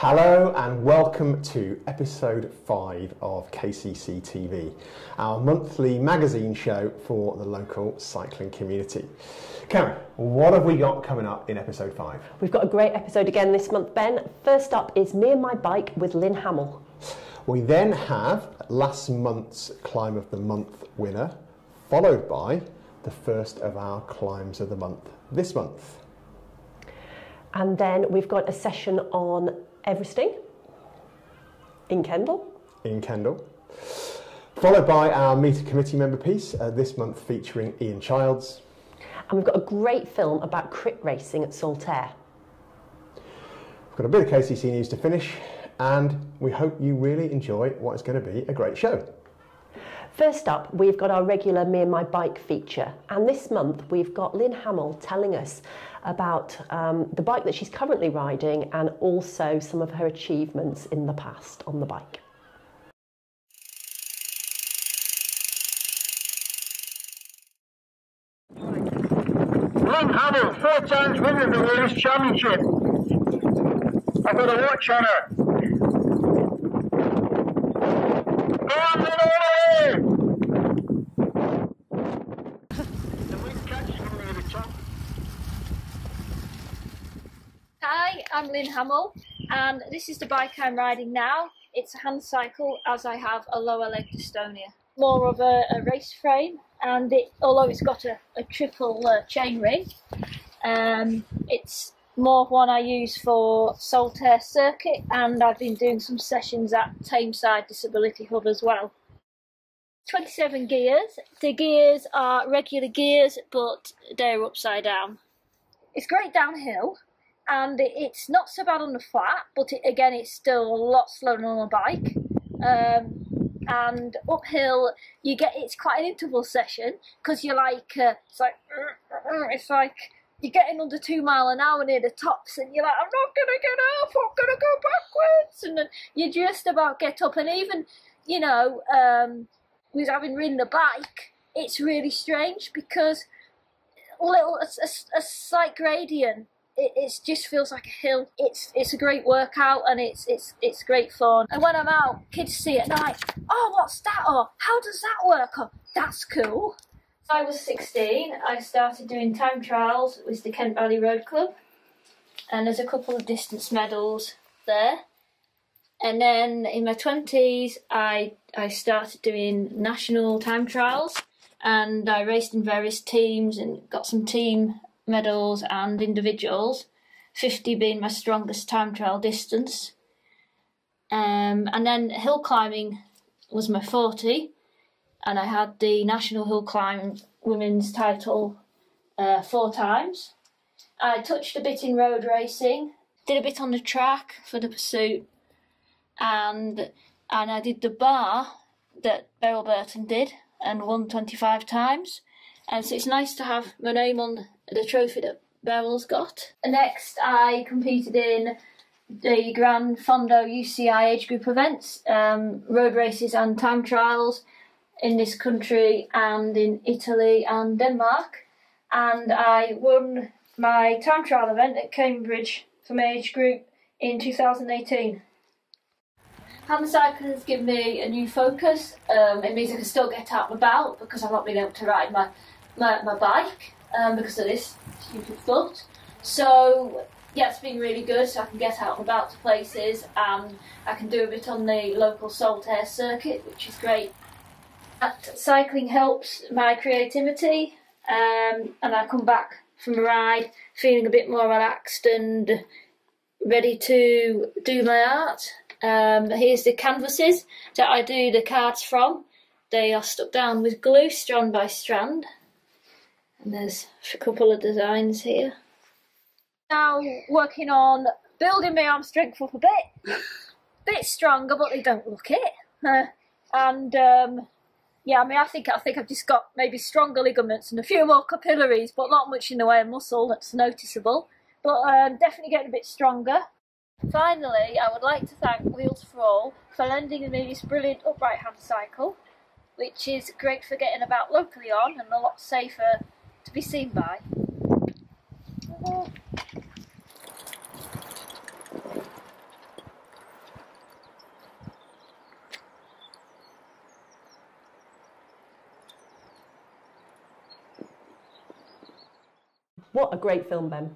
Hello and welcome to episode 5 of KCC TV, our monthly magazine show for the local cycling community. Karen, what have we got coming up in episode 5? We've got a great episode again this month, Ben. First up is Me and My Bike with Lynn Hamel. We then have last month's Climb of the Month winner, followed by the first of our Climbs of the Month this month. And then we've got a session on Everesting in Kendal. Followed by our Meter Committee member piece, this month featuring Iain Childs. And we've got a great film about crit racing at Saltaire. We've got a bit of KCC news to finish, and we hope you really enjoy what is going to be a great show. First up, we've got our regular Me and My Bike feature, and this month we've got Lynn Hamel telling us about the bike that she's currently riding and also some of her achievements in the past on the bike. Lynn Hamel, 4 times winner of the World Championship. I've got a watch on her. Go on, Lynn! Hi, I'm Lynn Hamel, and this is the bike I'm riding now. It's a hand cycle, as I have a lower leg dystonia. More of a race frame, and although it's got a triple chain ring, it's more one I use for Saltaire circuit, and I've been doing some sessions at Tameside Disability Hub as well. 27 gears. The gears are regular gears, but they're upside down. It's great downhill. And it's not so bad on the flat, but again, it's still a lot slower on a bike. And uphill, it's quite an interval session because you're like, it's like you're getting under 2 miles an hour near the tops, and you're like, I'm not gonna get up, I'm gonna go backwards, and then you just about get up. And even, with having ridden the bike, it's really strange because a slight gradient. It just feels like a hill. It's a great workout, and it's great fun. And when I'm out, kids see it and they're like, oh, what's that? Or how does that work? Or that's cool. I was 16. I started doing time trials with the Kent Valley Road Club, and there's a couple of distance medals there. And then in my 20s, I started doing national time trials, and I raced in various teams and got some team medals and individuals, 50 being my strongest time trial distance. And then hill climbing was my 40, and I had the national hill climb women's title 4 times. I touched a bit in road racing, did a bit on the track for the pursuit, and I did the bar that Beryl Burton did and won 25 times. And so it's nice to have my name on the trophy that Beryl's got. Next, I competed in the Gran Fondo UCI age group events, road races and time trials in this country and in Italy and Denmark. And I won my time trial event at Cambridge for my age group in 2018. Hand cycling has given me a new focus. It means I can still get out and about because I've not been able to ride my bike because of this stupid foot. So yeah, it's been really good, so I can get out and about to places, and I can do a bit on the local Saltaire circuit, which is great. Cycling helps my creativity, and I come back from a ride feeling a bit more relaxed and ready to do my art. Here's the canvases that I do the cards from. They are stuck down with glue, strand by strand. And there's a couple of designs here. Now working on building my arm strength up a bit stronger, but they don't look it. Yeah, I think I've just got maybe stronger ligaments and a few more capillaries, but not much in the way of muscle that's noticeable. But definitely getting a bit stronger. Finally, I would like to thank Wheels for All for lending me this brilliant upright hand cycle, which is great for getting about locally on and a lot safer to be seen by. What a great film, Ben.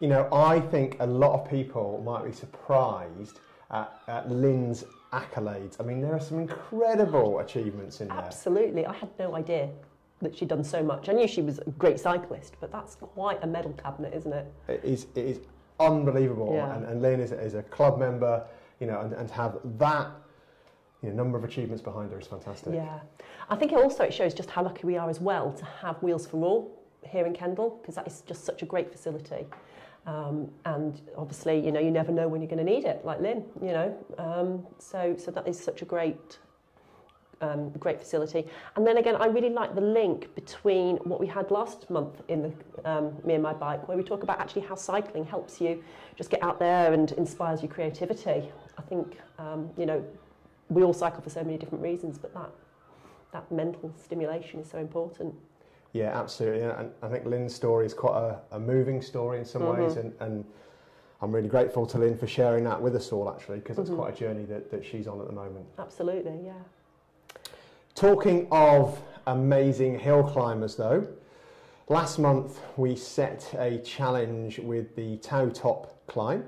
You know, I think a lot of people might be surprised at Lynn's accolades. I mean, there are some incredible achievements in there. Absolutely. I had no idea that she'd done so much. I knew she was a great cyclist, but that's quite a medal cabinet, isn't it? It is unbelievable. Yeah. And Lynn is a club member, you know, and to have that, you know, number of achievements behind her is fantastic. Yeah. I think also it shows just how lucky we are as well to have Wheels for All here in Kendal, because that is just such a great facility. And obviously, you know, you never know when you're going to need it, like Lynn, you know. So that is such a great facility. And then again, I really like the link between what we had last month in the Me and My Bike, where we talk about actually how cycling helps you just get out there and inspires your creativity. I think, you know, we all cycle for so many different reasons, but that mental stimulation is so important. Yeah, absolutely. And I think Lynn's story is quite a moving story in some ways, and I'm really grateful to Lynn for sharing that with us all, actually, because it's quite a journey that she's on at the moment. Absolutely, yeah. Talking of amazing hill climbers, though, last month we set a challenge with the Toe Top climb,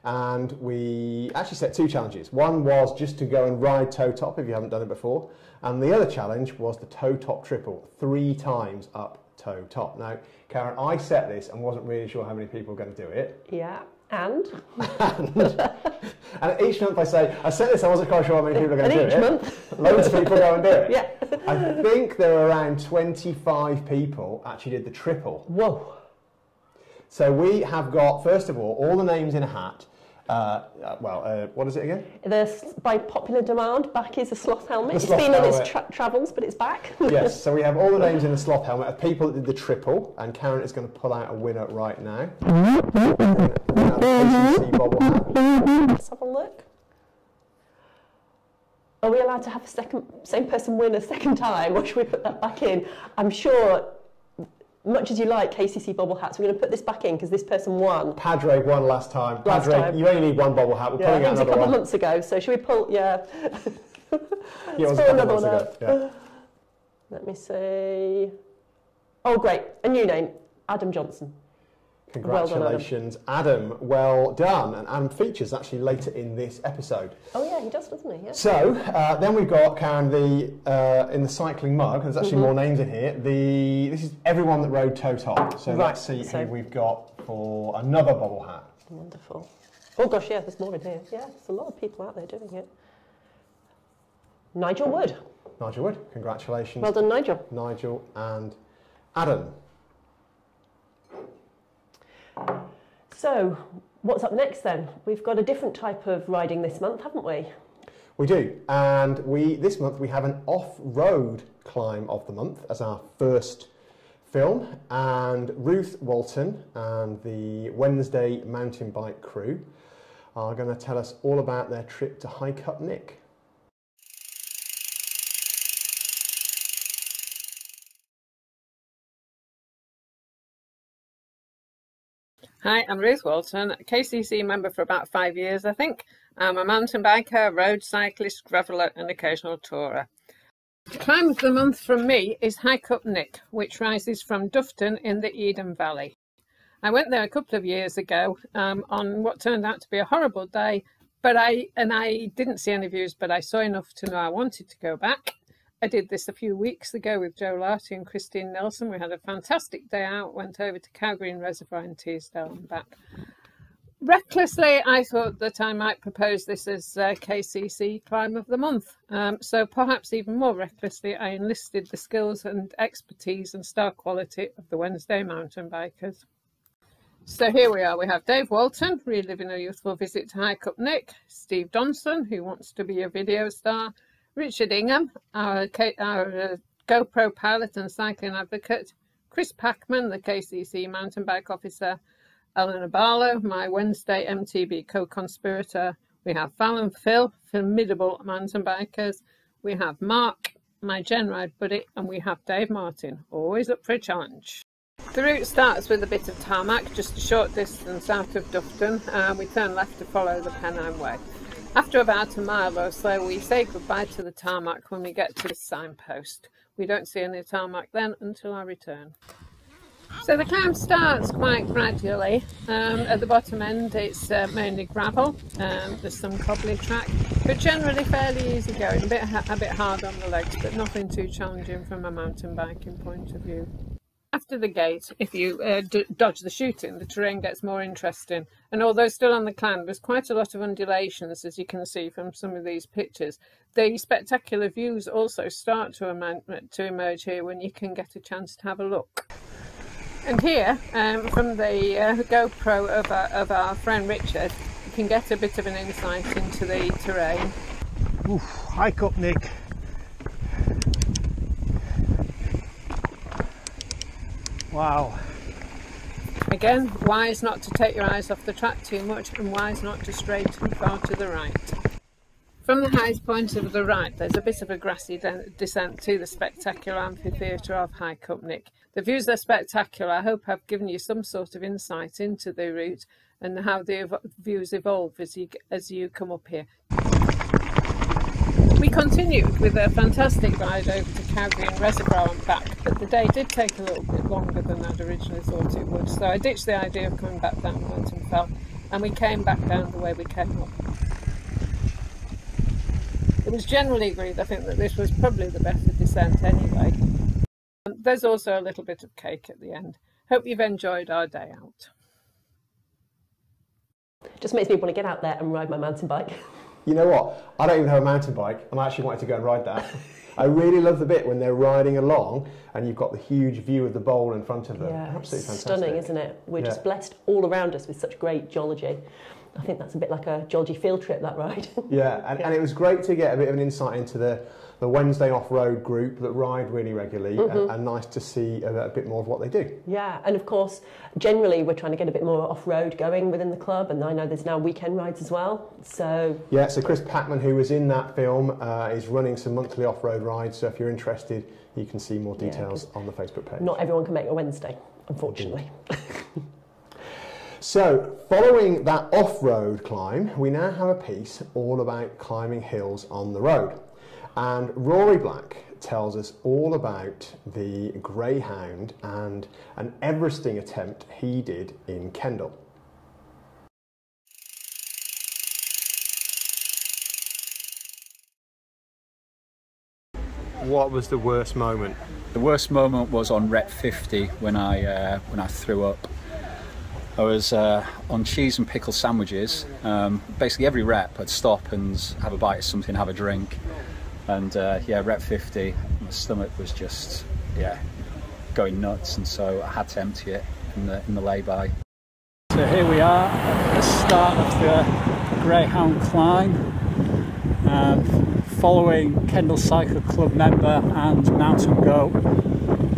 and we actually set two challenges. One was just to go and ride Toe Top if you haven't done it before, and the other challenge was the Toe Top triple, 3 times up Toe Top. Now, Karen, I set this and wasn't really sure how many people were going to do it. Yeah, and each month I set this, I wasn't quite sure how many people were going to do it. And each month, loads of people go and do it. Yeah. I think there were around 25 people actually did the triple. Whoa. So we have got, first of all the names in a hat. What is it again? By popular demand, back is a sloth helmet. It's sloth been on its helmet. travels, but it's back. Yes, so we have all the names in the sloth helmet of people that did the triple, and Karen is going to pull out a winner right now. KCC bobble hat. Let's have a look. Are we allowed to have same person win a second time, or should we put that back in? I'm sure, much as you like KCC bobble hats, we're going to put this back in because this person won. Padre won last time. Padre, you only need one bobble hat. We're pulling out another one. It was a couple of months ago, so should we pull? Yeah. Yeah, it was a couple of months ago. Yeah. Let me see. Oh, great! A new name, Adam Johnson. Congratulations, well done, Adam. Well done. And Adam features actually later in this episode. Oh yeah, he does, doesn't he? Yeah. So then we've got, Karen, in the cycling mug. There's actually more names in here. This is everyone that rode Toe Top. So let's see who we've got for another bobble hat. Wonderful. Oh gosh, yeah, there's more in here. Yeah, there's a lot of people out there doing it. Nigel Wood. Nigel Wood. Congratulations. Well done, Nigel. Nigel and Adam. So, what's up next then? We've got a different type of riding this month, haven't we? We do, and this month we have an off-road climb of the month as our first film, and Ruth, Walton and the Wednesday mountain bike crew are going to tell us all about their trip to hike up Nick. Hi, I'm Ruth Walton, a KCC member for about 5 years, I think. I'm a mountain biker, road cyclist, graveller and occasional tourer. The climb of the month from me is Hike Up Nick, which rises from Dufton in the Eden Valley. I went there a couple of years ago on what turned out to be a horrible day, but I didn't see any views, but I saw enough to know I wanted to go back. I did this a few weeks ago with Joe Larty and Christine Nelson. We had a fantastic day out, went over to Cowgreen Reservoir in Teesdale and back. Recklessly, I thought that I might propose this as KCC Climb of the Month. So perhaps even more recklessly, I enlisted the skills and expertise and star quality of the Wednesday mountain bikers. So here we are. We have Dave Walton, reliving a youthful visit to Hike Up Nick, Steve Donson, who wants to be a video star, Richard Ingham, our GoPro pilot and cycling advocate, Chris Packman, the KCC mountain bike officer, Eleanor Barlow, my Wednesday MTB co-conspirator. We have Val and Phil, formidable mountain bikers. We have Mark, my Gen Ride buddy, and we have Dave Martin, always up for a challenge. The route starts with a bit of tarmac, just a short distance out of Dufton, and we turn left to follow the Pennine Way. After about a mile or so, we say goodbye to the tarmac when we get to the signpost. We don't see any tarmac then until our return. So the climb starts quite gradually. At the bottom end it's mainly gravel, there's some cobbly track, but generally fairly easy going, a bit hard on the legs, but nothing too challenging from a mountain biking point of view. After the gate, if you dodge the shooting, the terrain gets more interesting, and although still on the climb there's quite a lot of undulations, as you can see from some of these pictures, the spectacular views also start to emerge here when you can get a chance to have a look. And here, from the GoPro of our friend Richard, you can get a bit of an insight into the terrain. Oof, hike up, Nick. Wow. Again, wise not to take your eyes off the track too much, and wise not to stray too far to the right. From the highest point of the right, there's a bit of a grassy descent to the spectacular amphitheatre of High Cupnick. The views are spectacular. I hope I've given you some sort of insight into the route and how the views evolve as you come up here. We continued with a fantastic ride over to Cowgreen Reservoir and back, but the day did take a little bit longer than I'd originally thought it would, so I ditched the idea of coming back down Walton Fell, and we came back down the way we came up. It was generally agreed, I think, that this was probably the better descent anyway. There's also a little bit of cake at the end. Hope you've enjoyed our day out. Just makes me want to get out there and ride my mountain bike. You know what? I don't even have a mountain bike, and I actually wanted to go and ride that. I really love the bit when they're riding along and you've got the huge view of the bowl in front of them. Yeah, absolutely fantastic. Stunning, isn't it? We're just blessed all around us with such great geology. I think that's a bit like a geology field trip, that ride. Yeah, and it was great to get a bit of an insight into the Wednesday off-road group that ride really regularly, and nice to see a bit more of what they do. Yeah, and of course, generally we're trying to get a bit more off-road going within the club, and I know there's now weekend rides as well. So yeah, so Chris Packman, who was in that film, is running some monthly off-road rides, so if you're interested, you can see more details on the Facebook page. Not everyone can make a Wednesday, unfortunately. So, following that off-road climb, we now have a piece all about climbing hills on the road. And Rory Black tells us all about the Greyhound and an Everesting attempt he did in Kendal. What was the worst moment? The worst moment was on rep 50 when I threw up. I was on cheese and pickle sandwiches. Basically every rep I'd stop and have a bite of something, have a drink. And yeah, rep 50, my stomach was just, going nuts, and so I had to empty it in the lay-by. So here we are at the start of the Greyhound climb, following Kendal Cycle Club member and mountain goat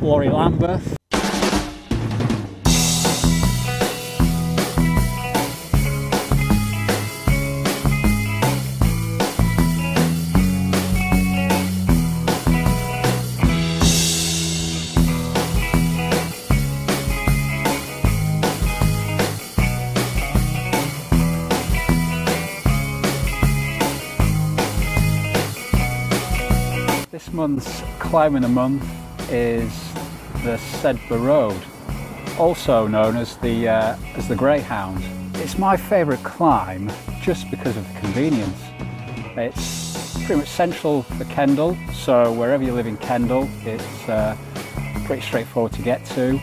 Rory Lambeth. This month's Climb in the Month is the Sedbergh Road, also known as the Greyhound. It's my favourite climb just because of the convenience. It's pretty much central for Kendal, so wherever you live in Kendal, it's pretty straightforward to get to.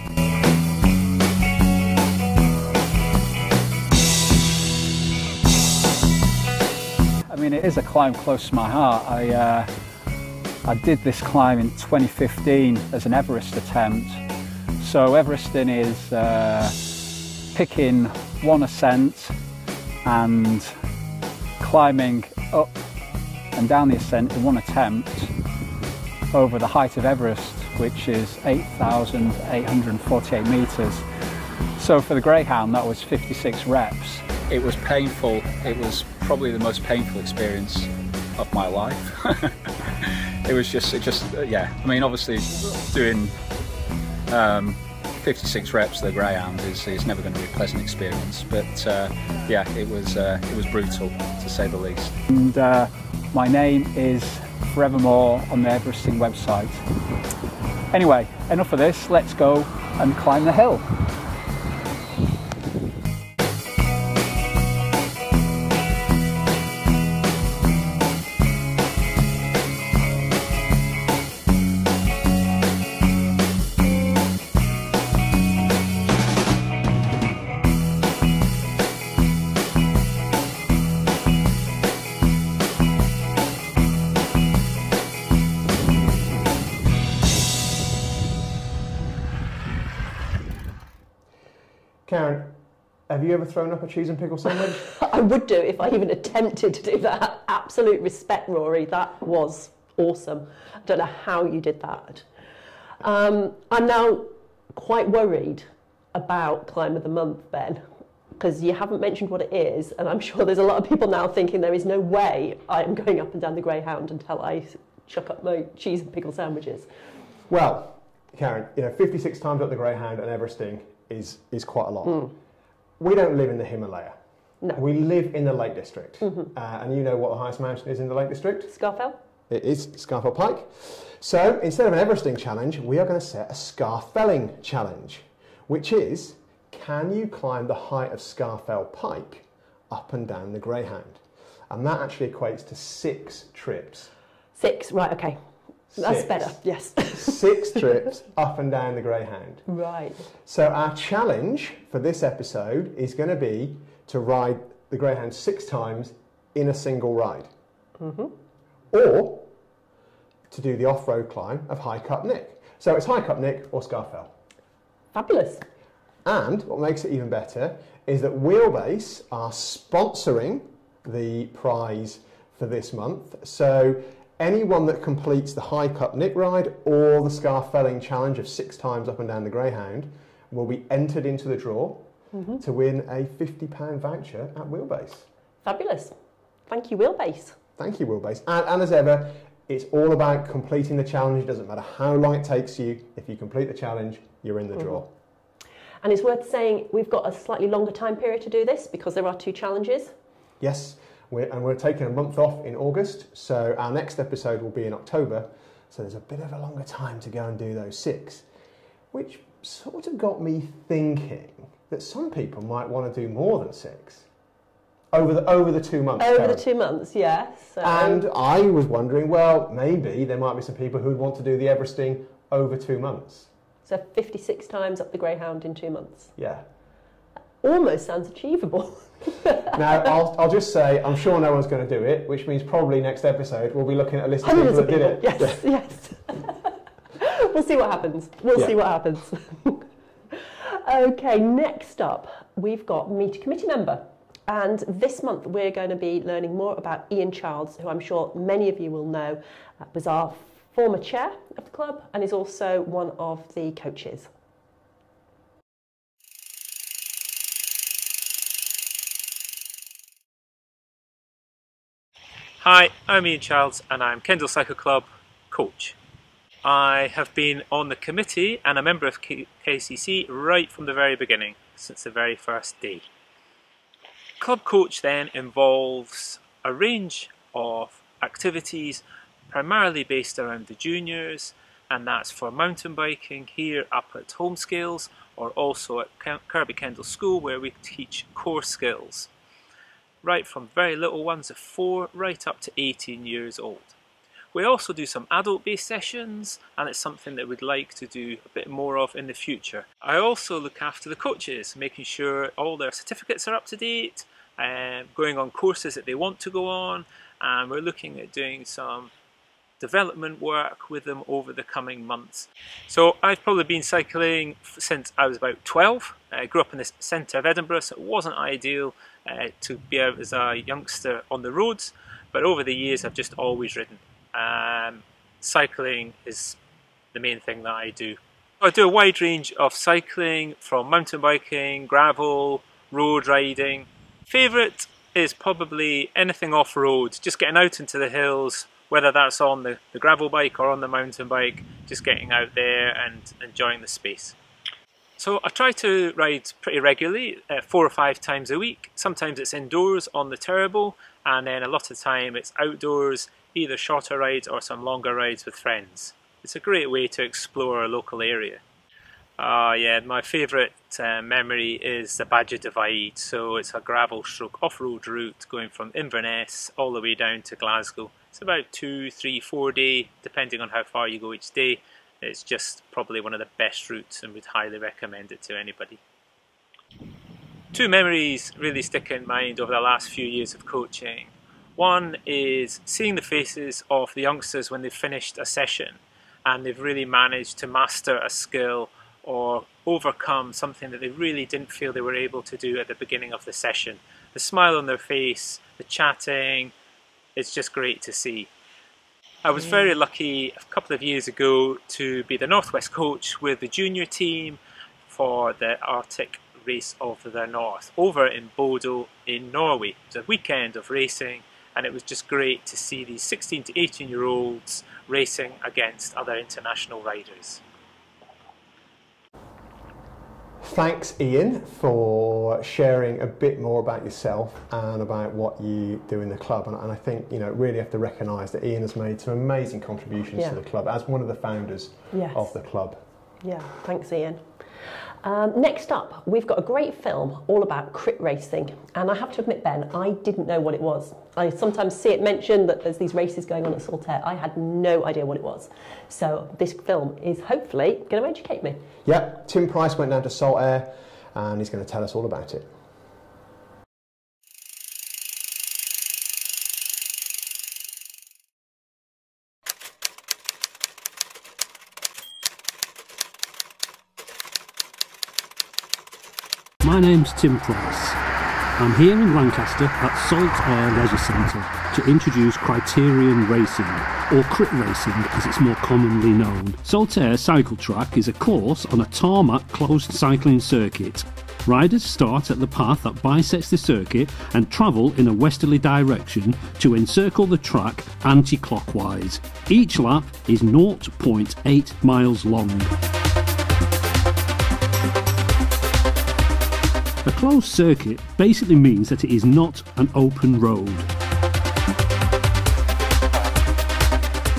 I mean, it is a climb close to my heart. I did this climb in 2015 as an Everest attempt. So Everesting is picking one ascent and climbing up and down the ascent in one attempt over the height of Everest, which is 8,848 metres. So for the Greyhound, that was 56 reps. It was painful. It was probably the most painful experience of my life. It was just, yeah. I mean, obviously, doing 56 reps of the Greyhound is never going to be a pleasant experience. But yeah, it was brutal, to say the least. And my name is forevermore on the Everesting website. Anyway, enough of this, let's go and climb the hill. Karen, have you ever thrown up a cheese and pickle sandwich? I would do if I even attempted to do that. Absolute respect, Rory. That was awesome. I don't know how you did that. I'm now quite worried about Climb of the Month, Ben, because you haven't mentioned what it is, and I'm sure there's a lot of people now thinking there is no way I am going up and down the Greyhound until I chuck up my cheese and pickle sandwiches. Well, Karen, 56 times up the Greyhound and Everesting is quite a lot. We don't live in the Himalaya. No. We live in the Lake District. And you know what the highest mountain is in the Lake District? Scafell? It is Scafell Pike. So instead of an Everesting challenge, we are going to set a Scarfelling challenge, which is, can you climb the height of Scafell Pike up and down the Greyhound? And that actually equates to 6 trips. 6, right, okay. That's better, yes. 6 trips up and down the Greyhound. Right. So our challenge for this episode is going to be to ride the Greyhound 6 times in a single ride. Or to do the off-road climb of High Cup Nick. So it's High Cup Nick or Scafell. Fabulous. And what makes it even better is that Wheelbase are sponsoring the prize for this month. So anyone that completes the High Cup Nick ride or the Scarfelling challenge of 6 times up and down the Greyhound will be entered into the draw to win a £50 voucher at Wheelbase. Fabulous. Thank you, Wheelbase. Thank you, Wheelbase. And as ever, it's all about completing the challenge. It doesn't matter how long it takes you. If you complete the challenge, you're in the draw. And it's worth saying we've got a slightly longer time period to do this because there are 2 challenges. Yes. We're taking a month off in August, so our next episode will be in October, so there's a bit of a longer time to go and do those 6, which sort of got me thinking that some people might want to do more than 6 over the 2 months. Over the 2 months, yes. So. And I was wondering, well, maybe there might be some people who would want to do the Everesting over 2 months. So 56 times up the Greyhound in 2 months. Yeah. Almost sounds achievable. Now, I'll just say, I'm sure no one's going to do it, which means probably next episode we'll be looking at a list of people that did it. Yes, yes. We'll see what happens. We'll see what happens. Okay, next up, we've got Meet a Committee Member. And this month we're going to be learning more about Iain Childs, who I'm sure many of you will know was our former chair of the club and is also one of the coaches. Hi, I'm Iain Childs and I'm Kendal Cycle Club coach. I have been on the committee and a member of KCC right from the very beginning, since the very first day. Club coach then involves a range of activities primarily based around the juniors, and that's for mountain biking here up at Home Scales or also at Kirby Kendal School where we teach core skills. Right from very little ones of 4 right up to 18 years old. We also do some adult-based sessions, and it's something that we'd like to do a bit more of in the future. I also look after the coaches, making sure all their certificates are up to date, going on courses that they want to go on, and we're looking at doing some development work with them over the coming months. So I've probably been cycling since I was about 12. I grew up in the centre of Edinburgh, so it wasn't ideal to be out as a youngster on the roads, but over the years I've just always ridden. Cycling is the main thing that I do. I do a wide range of cycling, from mountain biking, gravel, road riding. Favourite is probably anything off-road, just getting out into the hills, whether that's on the gravel bike or on the mountain bike, just getting out there and enjoying the space. So I try to ride pretty regularly, 4 or 5 times a week. Sometimes it's indoors on the turbo, and then a lot of the time it's outdoors, either shorter rides or some longer rides with friends. It's a great way to explore a local area. Yeah, my favourite memory is the Badger Divide. So it's a gravel stroke off-road route going from Inverness all the way down to Glasgow. It's about 2, 3, 4 day, depending on how far you go each day. It's just probably one of the best routes and would highly recommend it to anybody. Two memories really stick in mind over the last few years of coaching. One is seeing the faces of the youngsters when they've finished a session and they've really managed to master a skill or overcome something that they really didn't feel they were able to do at the beginning of the session. The smile on their face, the chatting, it's just great to see. I was very lucky a couple of years ago to be the Northwest coach with the junior team for the Arctic Race of the North over in Bodo in Norway. It was a weekend of racing and it was just great to see these 16 to 18 year olds racing against other international riders. Thanks Iain for sharing a bit more about yourself and about what you do in the club, and I think really have to recognise that Iain has made some amazing contributions to the club as one of the founders of the club. Yeah, thanks Iain. Next up, we've got a great film all about crit racing, and I have to admit, Ben, I didn't know what it was. I sometimes see it mentioned that there's these races going on at Saltaire. I had no idea what it was. So this film is hopefully going to educate me. Yeah, Tim Price went down to Saltaire and he's going to tell us all about it. My name's Tim Price. I'm here in Lancaster at Saltaire Leisure Centre to introduce Criterion Racing, or crit racing as it's more commonly known. Saltaire Cycle Track is a course on a tarmac closed cycling circuit. Riders start at the path that bisects the circuit and travel in a westerly direction to encircle the track anti-clockwise. Each lap is 0.8 miles long. A closed circuit basically means that it is not an open road.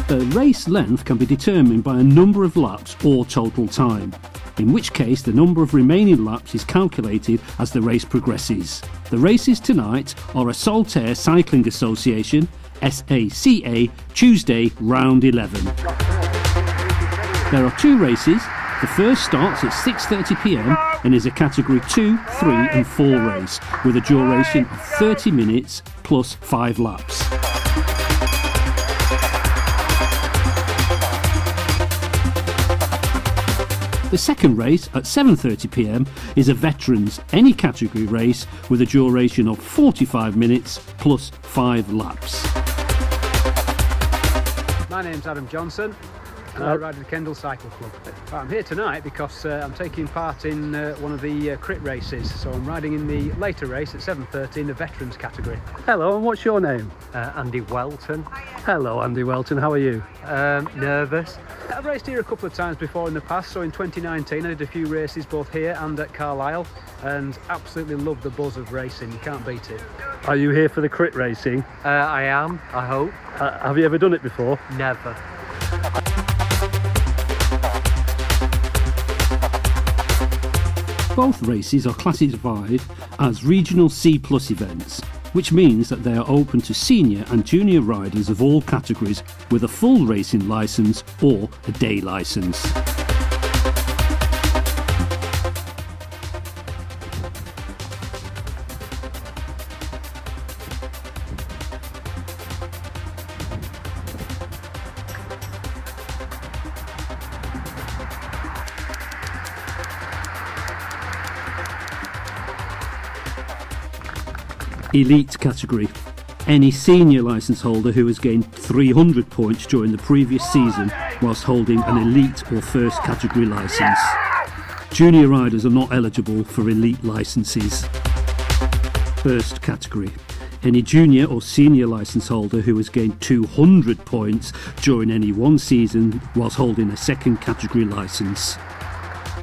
The race length can be determined by a number of laps or total time, in which case the number of remaining laps is calculated as the race progresses. The races tonight are a Saltaire Cycling Association SACA Tuesday round 11. There are two races. The first starts at 6:30 p.m. and is a category 2, 3 and 4 race with a duration of 30 minutes plus 5 laps. The second race at 7:30 p.m. is a veterans any category race with a duration of 45 minutes plus 5 laps. My name's Adam Johnson and I ride at the Kendal Cycle Club. I'm here tonight because I'm taking part in one of the crit races. So I'm riding in the later race at 7:30 in the veterans category. Hello, and what's your name? Andy Walton. Hello Andy Walton, how are you? Nervous. I've raced here a couple of times before in the past, so in 2019 I did a few races both here and at Carlisle and absolutely love the buzz of racing, you can't beat it. Are you here for the crit racing? I am, I hope. Have you ever done it before? Never. Both races are classified as regional C+ events, which means that they are open to senior and junior riders of all categories with a full racing licence or a day licence. Elite category. Any senior licence holder who has gained 300 points during the previous season whilst holding an elite or first category licence. Junior riders are not eligible for elite licences. First category. Any junior or senior licence holder who has gained 200 points during any one season whilst holding a second category licence.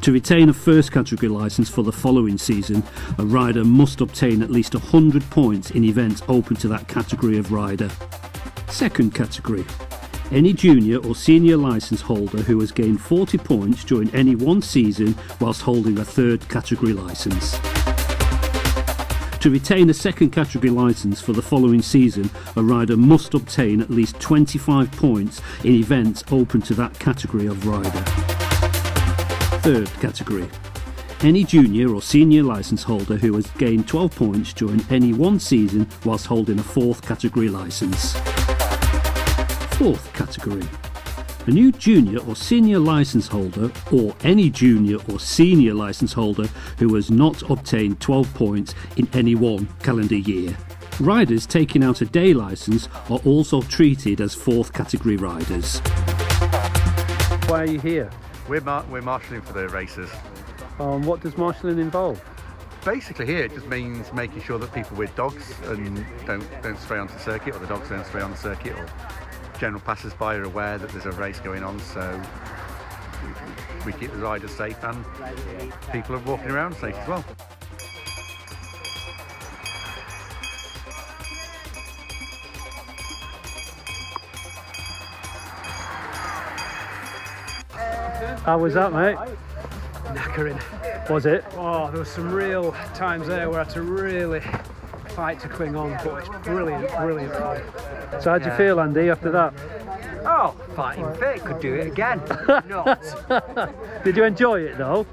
To retain a first category licence for the following season, a rider must obtain at least 100 points in events open to that category of rider. Second category. Any junior or senior licence holder who has gained 40 points during any one season whilst holding a third category licence. To retain a second category licence for the following season, a rider must obtain at least 25 points in events open to that category of rider. Third category. Any junior or senior licence holder who has gained 12 points during any one season whilst holding a fourth category licence. Fourth category. A new junior or senior licence holder or any junior or senior licence holder who has not obtained 12 points in any one calendar year. Riders taking out a day licence are also treated as fourth category riders. Why are you here? We're marshalling for the races. What does marshalling involve? Basically here it just means making sure that people with dogs and don't stray onto the circuit, or the dogs don't stray on the circuit, or general passers-by are aware that there's a race going on, so we keep the riders safe and people are walking around safe as well. How was that, mate? Knackering. Was it? Oh, there were some real times there where I had to really fight to cling on, but it's brilliant fun. So how'd you feel, Andy, after that? Oh, fighting fit, could do it again. Not. Did you enjoy it though?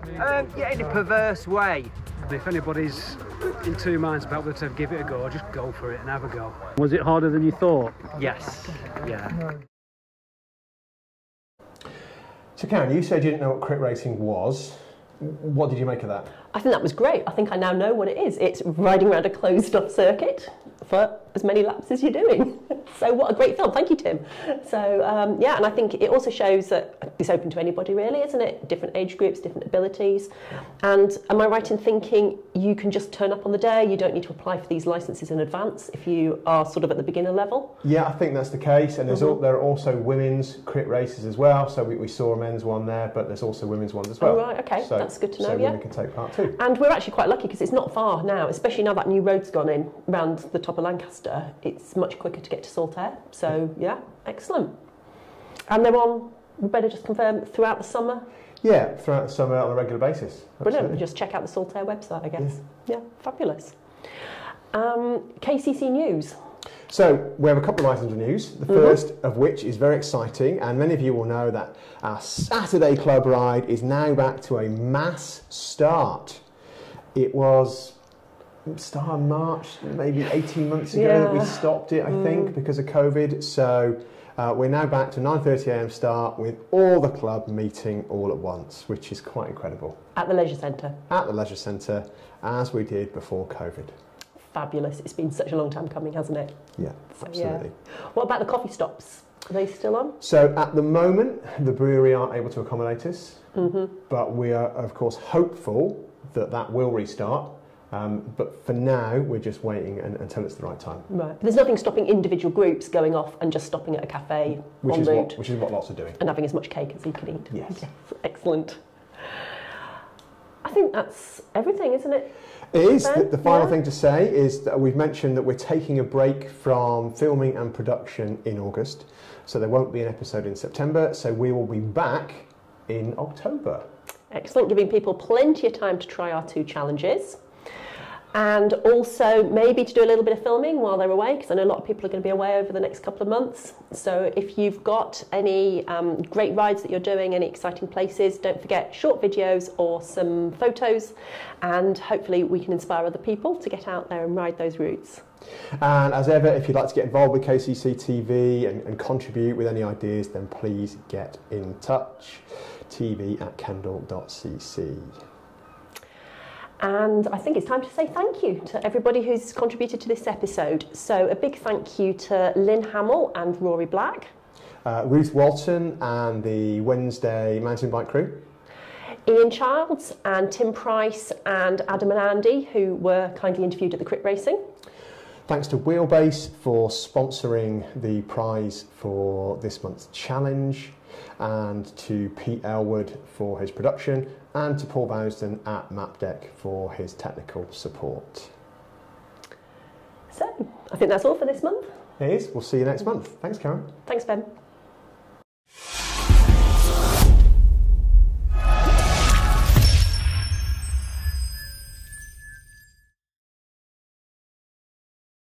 Yeah, in a perverse way. If anybody's in two minds about whether to give it a go, just go for it and have a go. Was it harder than you thought? Yes, yeah. So Karen, you said you didn't know what crit racing was. What did you make of that? I think that was great. I think I now know what it is. It's riding around a closed-off circuit for as many laps as you're doing. So what a great film. Thank you, Tim. So, yeah, and I think it also shows that it's open to anybody, really, isn't it? Different age groups, different abilities. And am I right in thinking you can just turn up on the day? You don't need to apply for these licences in advance if you are sort of at the beginner level? Yeah, I think that's the case. And there are also women's crit races as well. So we saw a men's one there, but there's also women's ones as well. Oh, right, okay. So, that's good to know, so yeah. women can take part too. And we're actually quite lucky because it's not far now, especially now that new road's gone in round the top of Lancaster. It's much quicker to get to Saltaire. So, yeah, excellent. And they're on, we better just confirm, throughout the summer? Yeah, throughout the summer on a regular basis. Brilliant. Absolutely. Just check out the Saltaire website, I guess. Yeah, fabulous. KCC News. So we have a couple of items of news, the first of which is very exciting, and many of you will know that our Saturday club ride is now back to a mass start. It was start of March, maybe 18 months ago that we stopped it, I think, because of COVID. So we're now back to 9:30 a.m. start with all the club meeting all at once, which is quite incredible. At the Leisure Centre? At the Leisure Centre, as we did before COVID. Fabulous. It's been such a long time coming, hasn't it? Yeah, absolutely. Yeah. What about the coffee stops? Are they still on? So at the moment, the brewery aren't able to accommodate us, but we are, of course, hopeful that that will restart. But for now, we're just waiting until it's the right time. Right. But there's nothing stopping individual groups going off and just stopping at a cafe which is what lots are doing. And having as much cake as you can eat. Yes. Excellent. I think that's everything, isn't it? It is. The final thing to say is that we've mentioned that we're taking a break from filming and production in August. So there won't be an episode in September. So we will be back in October. Excellent. Giving people plenty of time to try our 2 challenges. And also maybe to do a little bit of filming while they're away, because I know a lot of people are going to be away over the next couple of months. So if you've got any great rides that you're doing, any exciting places, don't forget short videos or some photos, and hopefully we can inspire other people to get out there and ride those routes. And as ever, if you'd like to get involved with KCC TV and contribute with any ideas, then please get in touch. tv@kendal.cc. And I think it's time to say thank you to everybody who's contributed to this episode. So a big thank you to Lynn Hamel and Rory Black. Ruth Walton and the Wednesday mountain bike crew. Iain Childs and Tim Price and Adam and Andy, who were kindly interviewed at the Crit Racing. Thanks to Wheelbase for sponsoring the prize for this month's challenge, and to Pete Aylward for his production, and to Paul Bowsden at MapDeck for his technical support. So, I think that's all for this month. It is. We'll see you next month. Thanks, Karen. Thanks, Ben.